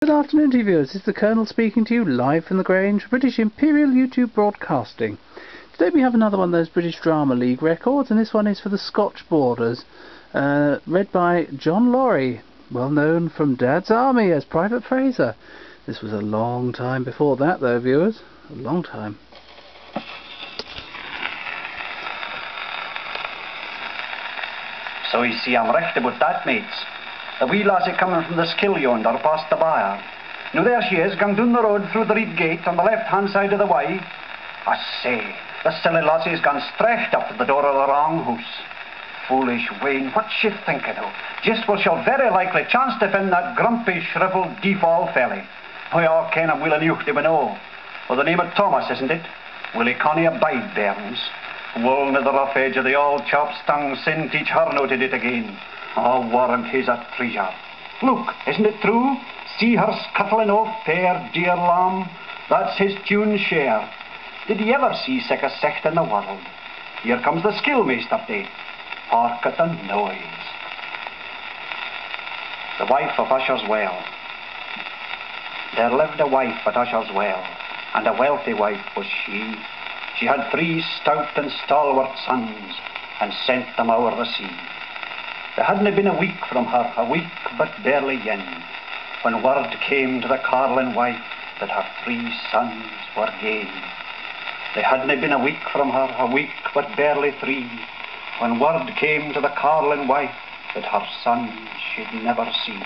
Good afternoon to you viewers, this is the Colonel speaking to you live from the Grange, British Imperial YouTube Broadcasting. Today we have another one of those British Drama League records, and this one is for the Scotch Borders, read by John Laurie, well known from Dad's Army as Private Fraser. This was a long time before that though, viewers, a long time. So you see, I'm recht about that, mates. The wee lassie coming from the skill yonder past the byre. Now there she is, going down the road through the reed gate on the left-hand side of the way. I say, the silly lassie's gone straight up to the door of the wrong house. Foolish Wayne, what's she thinking of? Just will she'll very likely chance to find that grumpy, shrivelled, default felly. We all ken him well enough to know. Well, the name of Thomas, isn't it? Willie Connie abide bairns. Wool to the rough edge of the old chop's tongue, sin teach her no to do it again. Oh, warrant he's a treasure. Look, isn't it true? See her scuttling off, fair dear lamb. That's his tune share. Did ye ever see sic a sicht in the world? Here comes the skillmaster day. Hark at the noise. The wife of Usher's Well. There lived a wife at Usher's Well, and a wealthy wife was she. She had 3 stout and stalwart sons, and sent them o'er the sea. There hadna been a week from her, a week but barely yen, when word came to the carlin wife that her 3 sons were gane. There hadna been a week from her, a week but barely 3, when word came to the carlin wife that her sons she'd never see.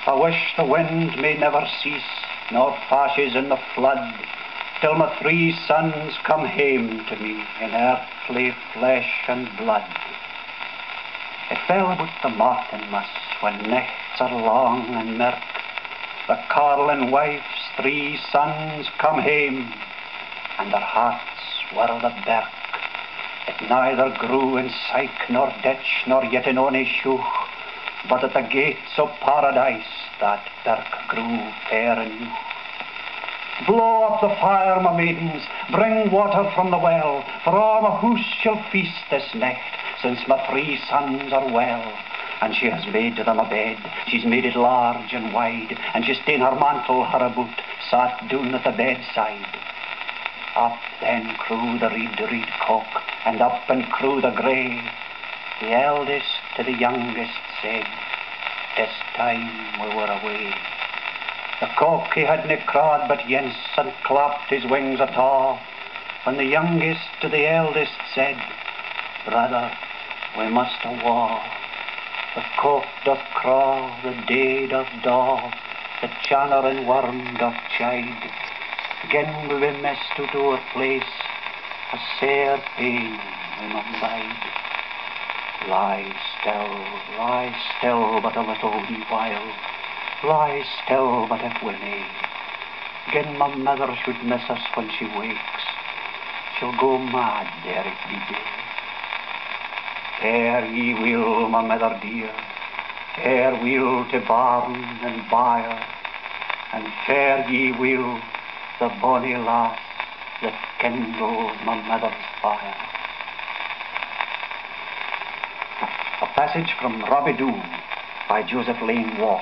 I wish the wind may never cease, nor fashes in the flood, till my 3 sons come hame to me in earthly flesh and blood. It fell about the Martinmas, when nights are long and mirk, the carlin wife's 3 sons come hame, and their hearts were the birk. It neither grew in syke nor ditch, nor yet in ony shough, but at the gates of paradise that birk grew fair and new. Blow up the fire, my maidens, bring water from the well, for all my house shall feast this night, since my 3 sons are well. And she has made them a bed, she's made it large and wide, and she's ta'en her mantle her about, sat down at the bedside. Up then crew the reed cock, and up and crew the grey. The eldest to the youngest said, "'Tis time we were away." The cock he hadna crawed but yence, and clapped his wings ataw, when the youngest to the eldest said, "Brother, we must awa." The cock doth craw, the day doth daw, the channerin worm doth chide. Gin we be missed out o' our place, a sair pain we maun bide. Lie still but a little wee while, lie still but if we may. Gin my mother should miss us when she wakes, she'll go mad ere it be day. Fare ye weel, my mother dear, fare weel to barn and byre, and fare ye weel, the bonny lass that kindled my mother's fire. A passage from Robbie Doon by Joseph Lane Waugh.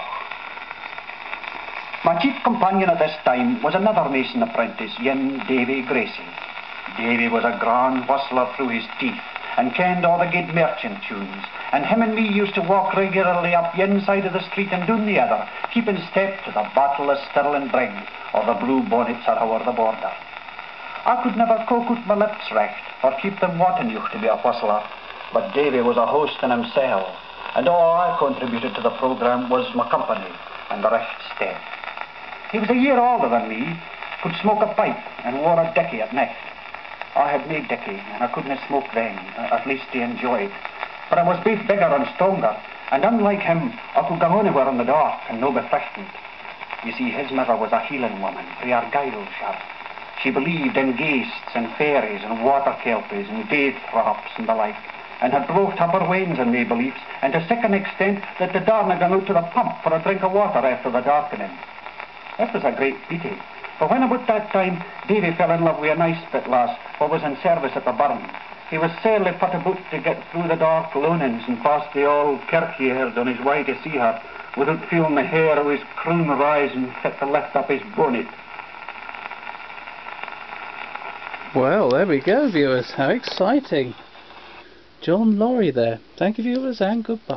My chief companion at this time was another mason apprentice, young Davy Gracie. Davy was a grand whistler through his teeth, and kenned all the good merchant tunes, and him and me used to walk regularly up one side of the street and down the other, keeping step to the Battle of Stirling Brig, or the Blue Bonnets are o'er the border. I could never cock out my lips recht, or keep them wanting you to be a whistler, but Davy was a host in himself, and all I contributed to the programme was my company and the recht step. He was a year older than me, could smoke a pipe, and wore a dickie at night. I had no dickie, and I couldn't smoke then, at least to enjoy it. But I was both bigger and stronger, and unlike him, I could go anywhere in the dark and no be frightened. You see, his mother was a healing woman, frae Argyllshire. She believed in ghosts and fairies and water kelpies and death traps and the like, and had brought up her wains in they beliefs, and to sic an extent that they darna gone out to the pump for a drink of water after the darkening. This was a great pity, for when about that time Davy fell in love with a nice bit lass who was in service at the burn. He was sairly put about to get through the dark loanings and past the old kirkyard on his way to see her, without feeling the hair of his crown rise and fit to lift up his bonnet. Well, there we go, viewers. How exciting. John Laurie there. Thank you, viewers, and goodbye.